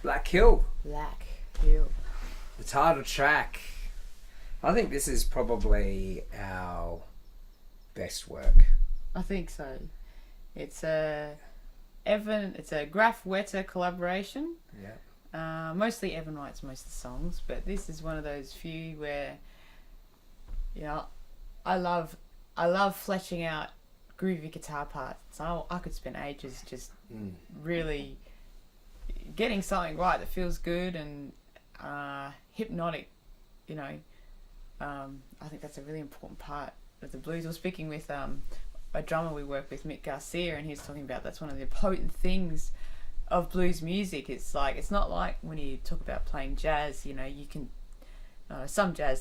Black Hill, Black Hill. the title track. I think this is probably our best work. I think so. It's a Graf Wetter collaboration. Yeah. Mostly Evan writes most of the songs, but this is one of those few where, you know, I love fleshing out groovy guitar parts. So I could spend ages just really getting something right that feels good and hypnotic. You know, I think that's a really important part of the blues. I was speaking with a drummer we work with, Mick Garcia, and he was talking about that's one of the potent things of blues music. It's like, it's not like when you talk about playing jazz, you know, you can some jazz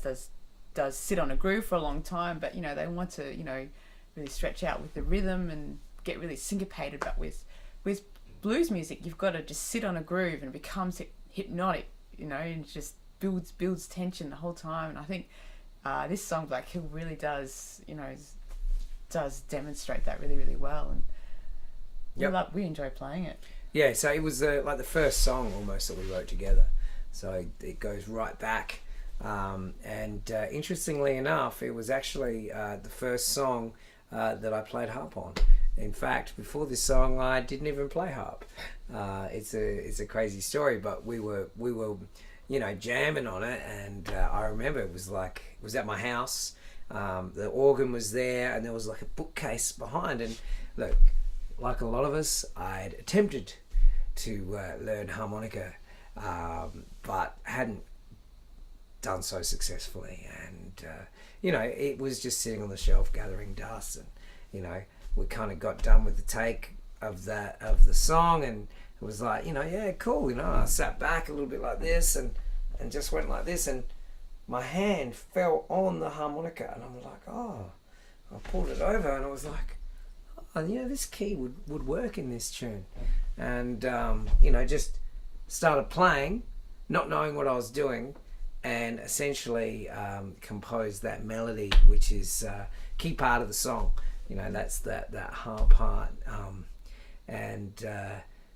does sit on a groove for a long time, but you know, they want to, you know, really stretch out with the rhythm and get really syncopated. But with blues music, you've got to just sit on a groove and it becomes hypnotic, you know, and it just builds tension the whole time. And I think this song Black Hill really does, you know, does demonstrate that really, really well. And we enjoy playing it. Yeah, so it was like the first song almost that we wrote together. So it goes right back. And interestingly enough, it was actually the first song that I played harp on. In fact, before this song, I didn't even play harp. It's a crazy story, but we were you know, jamming on it, and I remember it was at my house. The organ was there, and there was like a bookcase behind. And look, like a lot of us, I'd attempted to learn harmonica, but hadn't done so successfully. And you know, it was just sitting on the shelf gathering dust. And you know, we kind of got done with the take of the song, and it was like, you know, yeah, cool. You know, I sat back a little bit like this, and just went like this, and my hand fell on the harmonica, and I'm like, oh, I pulled it over, and I was like, oh, you know, this key would work in this tune. And you know, just started playing, not knowing what I was doing, and essentially composed that melody, which is a key part of the song. You know, that's that harp part.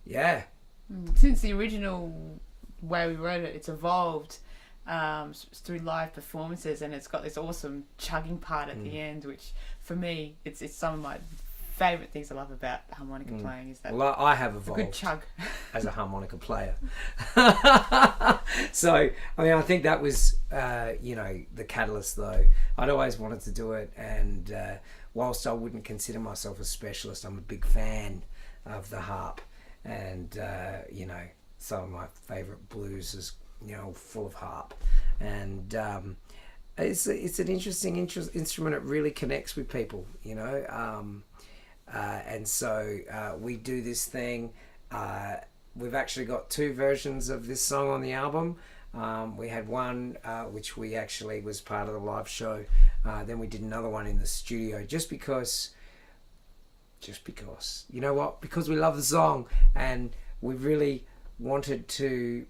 Yeah. Since the original way we wrote it, it's evolved through live performances, and it's got this awesome chugging part at the end, which for me, it's some of my favourite things I love about harmonica playing is that. Well, I have evolved good chug as a harmonica player. So, I mean, I think that was, you know, the catalyst though. I'd always wanted to do it, and whilst I wouldn't consider myself a specialist, I'm a big fan of the harp. And, you know, some of my favourite blues is, you know, full of harp. And it's an interesting instrument. It really connects with people, you know. And so we do this thing. We've actually got 2 versions of this song on the album. We had one which we actually was part of the live show. Then we did another one in the studio just because, you know what? Because we love the song, and we really wanted to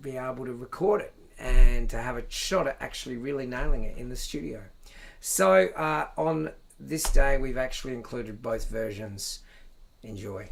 be able to record it and to have a shot at actually really nailing it in the studio. So on this day, we've actually included both versions. Enjoy.